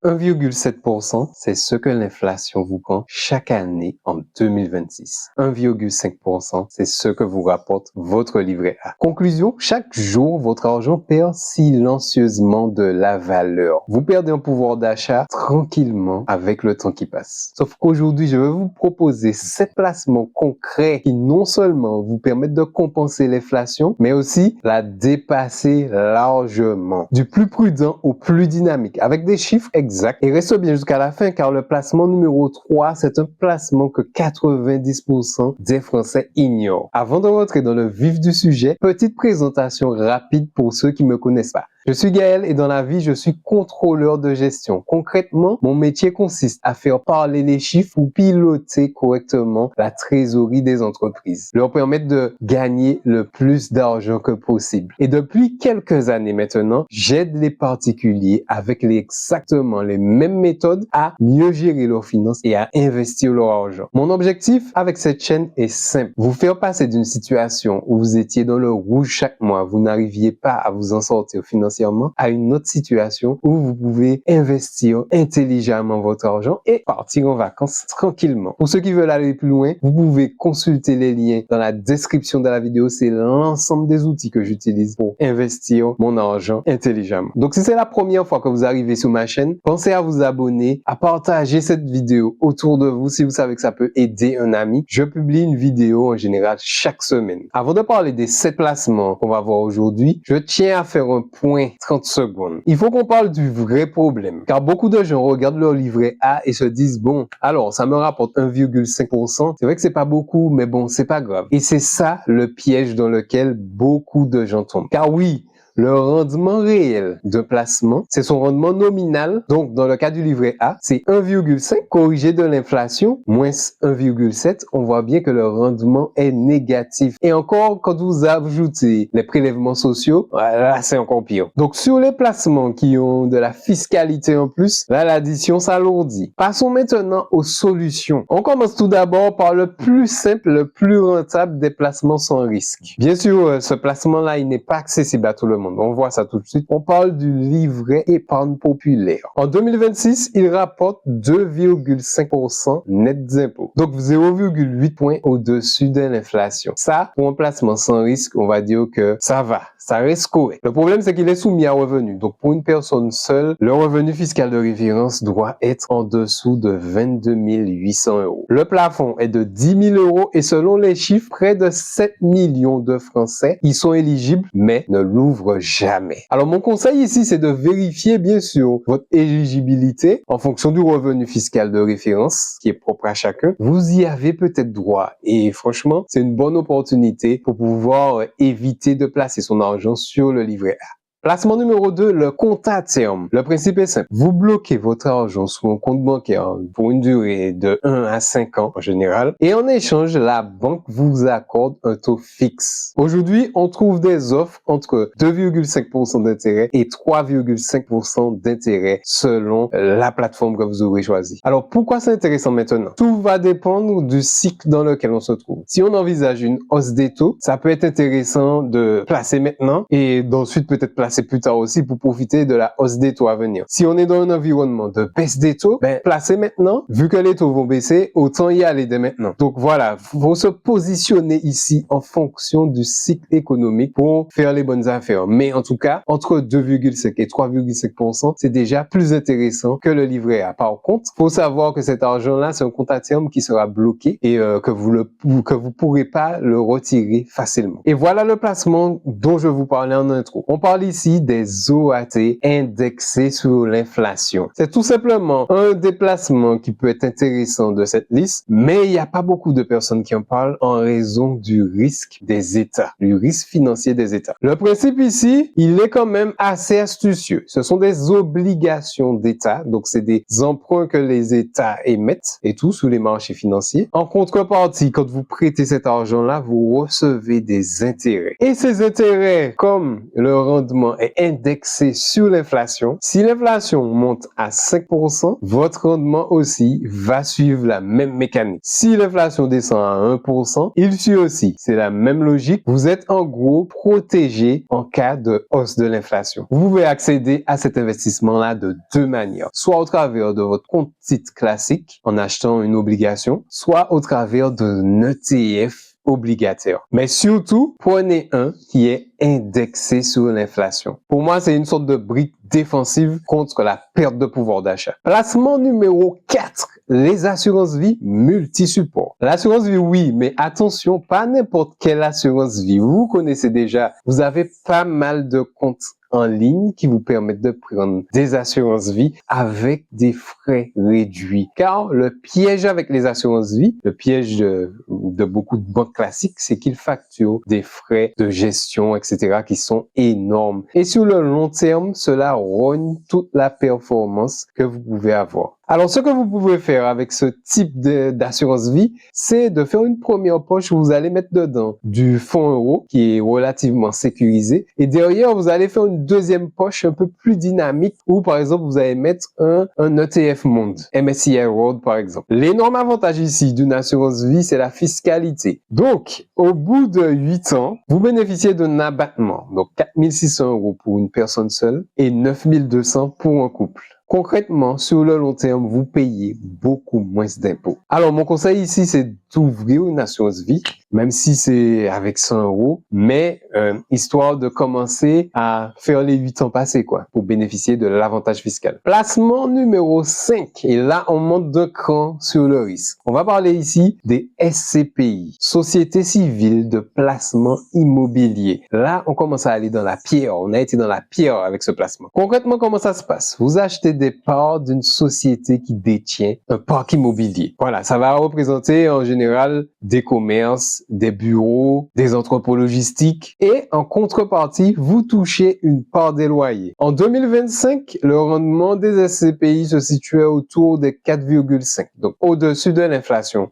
1,7%, c'est ce que l'inflation vous prend chaque année en 2026. 1,5%, c'est ce que vous rapporte votre livret A. Conclusion, chaque jour, votre argent perd silencieusement de la valeur. Vous perdez un pouvoir d'achat tranquillement avec le temps qui passe. Sauf qu'aujourd'hui, je vais vous proposer 7 placements concrets qui non seulement vous permettent de compenser l'inflation, mais aussi la dépasser largement. Du plus prudent au plus dynamique, avec des chiffres exact. Et reste bien jusqu'à la fin car le placement numéro 3, c'est un placement que 90% des Français ignorent. Avant de rentrer dans le vif du sujet, petite présentation rapide pour ceux qui me connaissent pas. Je suis Gaël et dans la vie, je suis contrôleur de gestion. Concrètement, mon métier consiste à faire parler les chiffres ou piloter correctement la trésorerie des entreprises, leur permettre de gagner le plus d'argent que possible. Et depuis quelques années maintenant, j'aide les particuliers avec exactement les mêmes méthodes à mieux gérer leurs finances et à investir leur argent. Mon objectif avec cette chaîne est simple, vous faire passer d'une situation où vous étiez dans le rouge chaque mois, vous n'arriviez pas à vous en sortir financièrement, à une autre situation où vous pouvez investir intelligemment votre argent et partir en vacances tranquillement. Pour ceux qui veulent aller plus loin, vous pouvez consulter les liens dans la description de la vidéo. C'est l'ensemble des outils que j'utilise pour investir mon argent intelligemment. Donc si c'est la première fois que vous arrivez sur ma chaîne, pensez à vous abonner, à partager cette vidéo autour de vous si vous savez que ça peut aider un ami. Je publie une vidéo en général chaque semaine. Avant de parler des 7 placements qu'on va voir aujourd'hui, je tiens à faire un point 30 secondes. Il faut qu'on parle du vrai problème, car beaucoup de gens regardent leur livret A et se disent, bon, alors ça me rapporte 1,5%, c'est vrai que c'est pas beaucoup, mais bon, c'est pas grave. Et c'est ça le piège dans lequel beaucoup de gens tombent. Car oui, le rendement réel de placement, c'est son rendement nominal. Donc, dans le cas du livret A, c'est 1,5 corrigé de l'inflation, moins 1,7. On voit bien que le rendement est négatif. Et encore, quand vous ajoutez les prélèvements sociaux, là, c'est encore pire. Donc, sur les placements qui ont de la fiscalité en plus, là, l'addition s'alourdit. Passons maintenant aux solutions. On commence tout d'abord par le plus simple, le plus rentable des placements sans risque. Bien sûr, ce placement-là, il n'est pas accessible à tout le monde. On voit ça tout de suite. On parle du livret épargne populaire. En 2026, il rapporte 2,5% net d'impôts. Donc 0,8 points au-dessus de l'inflation. Ça, pour un placement sans risque, on va dire que ça va. Ça reste correct. Le problème, c'est qu'il est soumis à revenu. Donc pour une personne seule, le revenu fiscal de référence doit être en dessous de 22 800 euros. Le plafond est de 10 000 euros et selon les chiffres, près de 7 millions de Français y sont éligibles, mais ne l'ouvrent jamais. Alors mon conseil ici, c'est de vérifier bien sûr votre éligibilité en fonction du revenu fiscal de référence qui est propre à chacun. Vous y avez peut-être droit et franchement, c'est une bonne opportunité pour pouvoir éviter de placer son argent sur le livret A. Placement numéro 2, le compte à terme. Le principe est simple. Vous bloquez votre argent sur un compte bancaire pour une durée de 1 à 5 ans en général. Et en échange, la banque vous accorde un taux fixe. Aujourd'hui, on trouve des offres entre 2,5% d'intérêt et 3,5% d'intérêt selon la plateforme que vous aurez choisie. Alors, pourquoi c'est intéressant maintenant? Tout va dépendre du cycle dans lequel on se trouve. Si on envisage une hausse des taux, ça peut être intéressant de placer maintenant et d'ensuite peut-être placer plus tard aussi pour profiter de la hausse des taux à venir. Si on est dans un environnement de baisse des taux, placez maintenant. Vu que les taux vont baisser, autant y aller dès maintenant. Donc voilà, faut se positionner ici en fonction du cycle économique pour faire les bonnes affaires. Mais en tout cas, entre 2,5 et 3,5%, c'est déjà plus intéressant que le livret A. Par contre, faut savoir que cet argent-là, c'est un compte à terme qui sera bloqué et que vous pourrez pas le retirer facilement. Et voilà le placement dont je vous parlais en intro. On parle ici des OAT indexés sur l'inflation. C'est tout simplement un des placements qui peut être intéressant de cette liste, mais il n'y a pas beaucoup de personnes qui en parlent en raison du risque des États, du risque financier des États. Le principe ici, il est quand même assez astucieux. Ce sont des obligations d'État, donc c'est des emprunts que les États émettent et tout sous les marchés financiers. En contrepartie, quand vous prêtez cet argent-là, vous recevez des intérêts. Et ces intérêts, comme le rendement rendement est indexé sur l'inflation, si l'inflation monte à 5%, votre rendement aussi va suivre la même mécanique. Si l'inflation descend à 1%, il suit aussi. C'est la même logique. Vous êtes en gros protégé en cas de hausse de l'inflation. Vous pouvez accéder à cet investissement-là de deux manières. Soit au travers de votre compte titre classique en achetant une obligation, soit au travers d'un ETF obligataire. Mais surtout, prenez un qui est indexé sur l'inflation. Pour moi, c'est une sorte de brique défensive contre la perte de pouvoir d'achat. Placement numéro 4, les assurances vie multi-support. L'assurance vie, oui, mais attention, pas n'importe quelle assurance vie. Vous connaissez déjà, vous avez pas mal de comptes en ligne qui vous permettent de prendre des assurances vie avec des frais réduits. Car le piège avec les assurances vie, le piège de beaucoup de banques classiques, c'est qu'ils facturent des frais de gestion, etc., qui sont énormes. Et sur le long terme, cela rogne toute la performance que vous pouvez avoir. Alors, ce que vous pouvez faire avec ce type d'assurance vie, c'est de faire une première poche où vous allez mettre dedans du fonds euro qui est relativement sécurisé. Et derrière, vous allez faire une deuxième poche un peu plus dynamique où, par exemple, vous allez mettre un ETF Monde, MSCI World, par exemple. L'énorme avantage ici d'une assurance vie, c'est la fiscalité. Donc, au bout de 8 ans, vous bénéficiez d'un abattement. Donc, 4 600 € pour une personne seule et 9 200 pour un couple. Concrètement, sur le long terme, vous payez beaucoup moins d'impôts. Alors, mon conseil ici, c'est d'ouvrir une assurance vie, même si c'est avec 100 €, mais histoire de commencer à faire les 8 ans passés, pour bénéficier de l'avantage fiscal. Placement numéro 5, et là, on monte d'un cran sur le risque. On va parler ici des SCPI, Société Civile de Placement Immobilier. Là, on commence à aller dans la pierre. On a été dans la pierre avec ce placement. Concrètement, comment ça se passe? Vous achetez des parts d'une société qui détient un parc immobilier. Voilà, ça va représenter en général des commerces, des bureaux, des entrepôts logistiques et en contrepartie, vous touchez une part des loyers. En 2025, le rendement des SCPI se situait autour de 4,5, donc au-dessus de l'inflation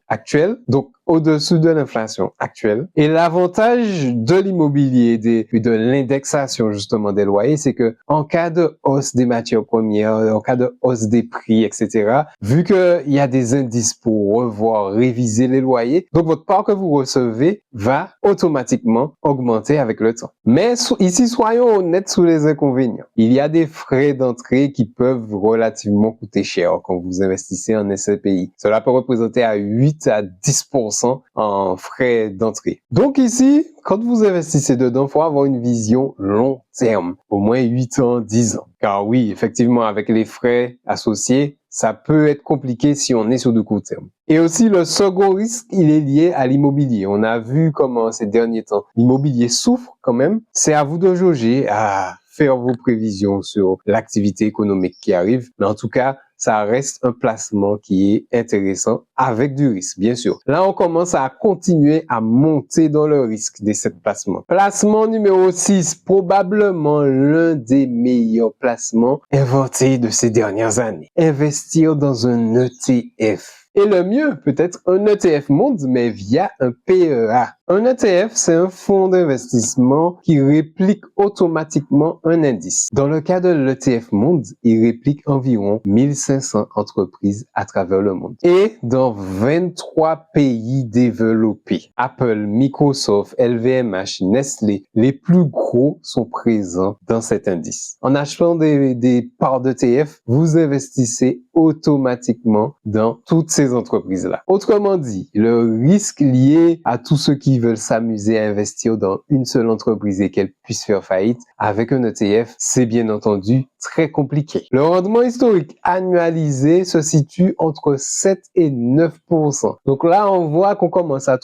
actuelle. Et l'avantage de l'immobilier et de l'indexation justement des loyers, c'est que en cas de hausse des matières premières, en cas de hausse des prix, etc., vu qu'il y a des indices pour revoir, réviser les loyers, donc votre part que vous recevez va automatiquement augmenter avec le temps. Mais ici, soyons honnêtes sur les inconvénients. Il y a des frais d'entrée qui peuvent relativement coûter cher quand vous investissez en SCPI. Cela peut représenter à 8 à 10% en frais d'entrée. Donc ici, quand vous investissez dedans, il faut avoir une vision long terme, au moins 8 ans, 10 ans. Car oui, effectivement, avec les frais associés, ça peut être compliqué si on est sur du court terme. Et aussi, le second risque, il est lié à l'immobilier. On a vu comment ces derniers temps, l'immobilier souffre quand même. C'est à vous de jauger, à faire vos prévisions sur l'activité économique qui arrive. Mais en tout cas, ça reste un placement qui est intéressant avec du risque, bien sûr. Là, on commence à continuer à monter dans le risque de ce placement. Placement numéro 6, probablement l'un des meilleurs placements inventés de ces dernières années. Investir dans un ETF. Et le mieux, peut-être un ETF Monde, mais via un PEA. Un ETF, c'est un fonds d'investissement qui réplique automatiquement un indice. Dans le cas de l'ETF Monde, il réplique environ 1500 entreprises à travers le monde. Et dans 23 pays développés. Apple, Microsoft, LVMH, Nestlé, les plus gros sont présents dans cet indice. En achetant des parts d'ETF, vous investissez automatiquement dans toutes ces entreprises-là. Autrement dit, le risque lié à tous ceux qui veulent s'amuser à investir dans une seule entreprise et qu'elle puisse faire faillite avec un ETF, c'est bien entendu très compliqué. Le rendement historique annualisé se situe entre 7 et 9%. Donc là, on voit qu'on commence à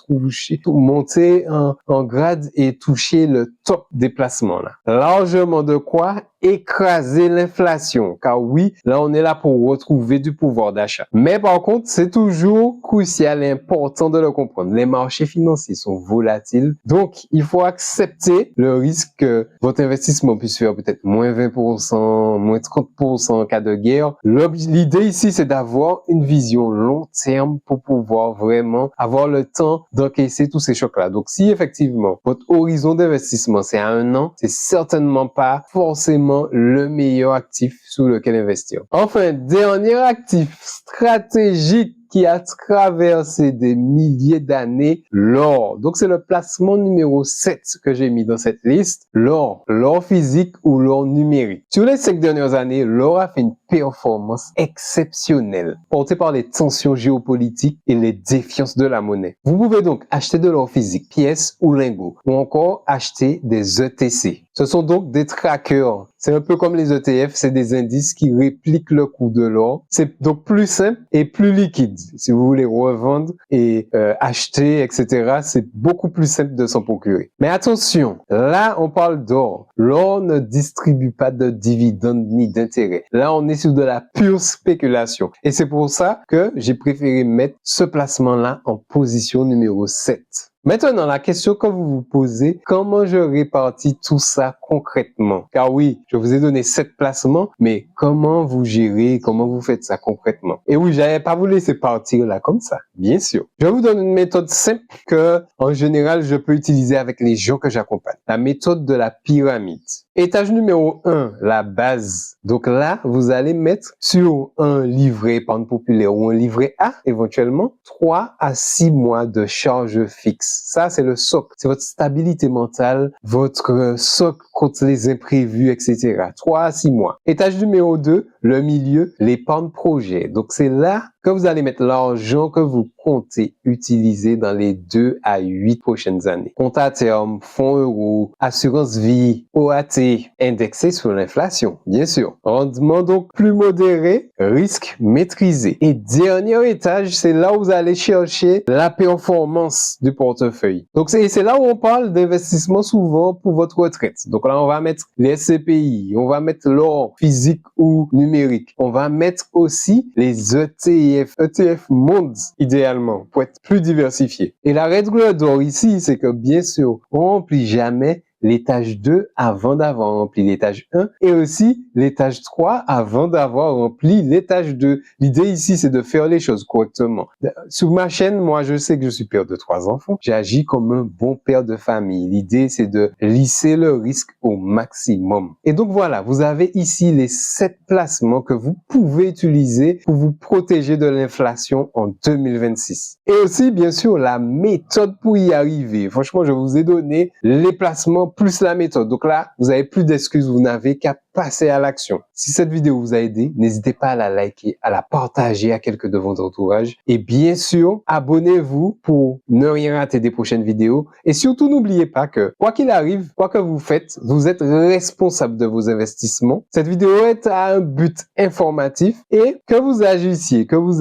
monter en grade et toucher le top des placements là. Largement de quoi écraser l'inflation. Car oui, là, on est là pour retrouver du pouvoir d'achat. Mais par contre, c'est toujours crucial et important de le comprendre. Les marchés financiers sont volatiles. Donc, il faut accepter le risque que votre investissement puisse faire peut-être moins 20%, moins 30% en cas de guerre. L'idée ici, c'est d'avoir une vision long terme pour pouvoir vraiment avoir le temps d'encaisser tous ces chocs-là. Donc, si effectivement, votre horizon d'investissement, c'est à 1 an, c'est certainement pas forcément le meilleur actif sur lequel investir. Enfin, dernier actif stratégique qui a traversé des milliers d'années, l'or. Donc, c'est le placement numéro 7 que j'ai mis dans cette liste. L'or physique ou l'or numérique. Sur les 5 dernières années, l'or a fait une performance exceptionnelle, portée par les tensions géopolitiques et les défiances de la monnaie. Vous pouvez donc acheter de l'or physique, pièces ou lingots, ou encore acheter des ETC. Ce sont donc des trackers. C'est un peu comme les ETF, c'est des indices qui répliquent le cours de l'or. C'est donc plus simple et plus liquide. Si vous voulez revendre et acheter, etc., c'est beaucoup plus simple de s'en procurer. Mais attention, là, on parle d'or. L'or ne distribue pas de dividendes ni d'intérêts. Là, on est sur de la pure spéculation. Et c'est pour ça que j'ai préféré mettre ce placement-là en position numéro 7. Maintenant, la question que vous vous posez, comment je répartis tout ça concrètement? Car oui, je vous ai donné 7 placements, mais comment vous gérez, comment vous faites ça concrètement? Et oui, j'avais pas vous laisser partir là comme ça, bien sûr. Je vous donne une méthode simple que, en général, je peux utiliser avec les gens que j'accompagne. La méthode de la pyramide. Étage numéro 1, la base. Donc là, vous allez mettre sur un livret épargne populaire ou un livret A, éventuellement, 3 à 6 mois de charge fixe. Ça, c'est le socle. C'est votre stabilité mentale, votre socle contre les imprévus, etc. 3 à 6 mois. Étage numéro 2, le milieu, l'épargne projet. Donc c'est là que vous allez mettre l'argent que vous comptez utiliser dans les 2 à 8 prochaines années. Compte à terme, fonds euros, assurance vie, OAT, indexé sur l'inflation, bien sûr. Rendement donc plus modéré, risque maîtrisé. Et dernier étage, c'est là où vous allez chercher la performance du portefeuille. Donc c'est là où on parle d'investissement souvent pour votre retraite. Donc là, on va mettre les SCPI, on va mettre l'or physique ou numérique. On va mettre aussi les ETF monde, idéalement, pour être plus diversifié. Et la règle d'or ici, c'est que bien sûr, on remplit jamais l'étage 2 avant d'avoir rempli l'étage 1 et aussi l'étage 3 avant d'avoir rempli l'étage 2. L'idée ici, c'est de faire les choses correctement. Sur ma chaîne, moi, je sais que je suis père de 3 enfants. J'agis comme un bon père de famille. L'idée, c'est de lisser le risque au maximum. Et donc voilà, vous avez ici les 7 placements que vous pouvez utiliser pour vous protéger de l'inflation en 2026. Et aussi, bien sûr, la méthode pour y arriver. Franchement, je vous ai donné les placements plus la méthode. Donc là, vous n'avez plus d'excuses, vous n'avez qu'à passer à l'action. Si cette vidéo vous a aidé, n'hésitez pas à la liker, à la partager à quelques de votre entourage. Et bien sûr, abonnez-vous pour ne rien rater des prochaines vidéos. Et surtout, n'oubliez pas que, quoi qu'il arrive, quoi que vous faites, vous êtes responsable de vos investissements. Cette vidéo est à un but informatif et que vous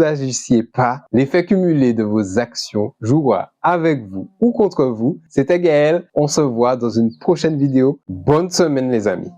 agissiez pas, l'effet cumulé de vos actions jouera avec vous ou contre vous. C'était Gaël. On se voit dans une prochaine vidéo. Bonne semaine, les amis.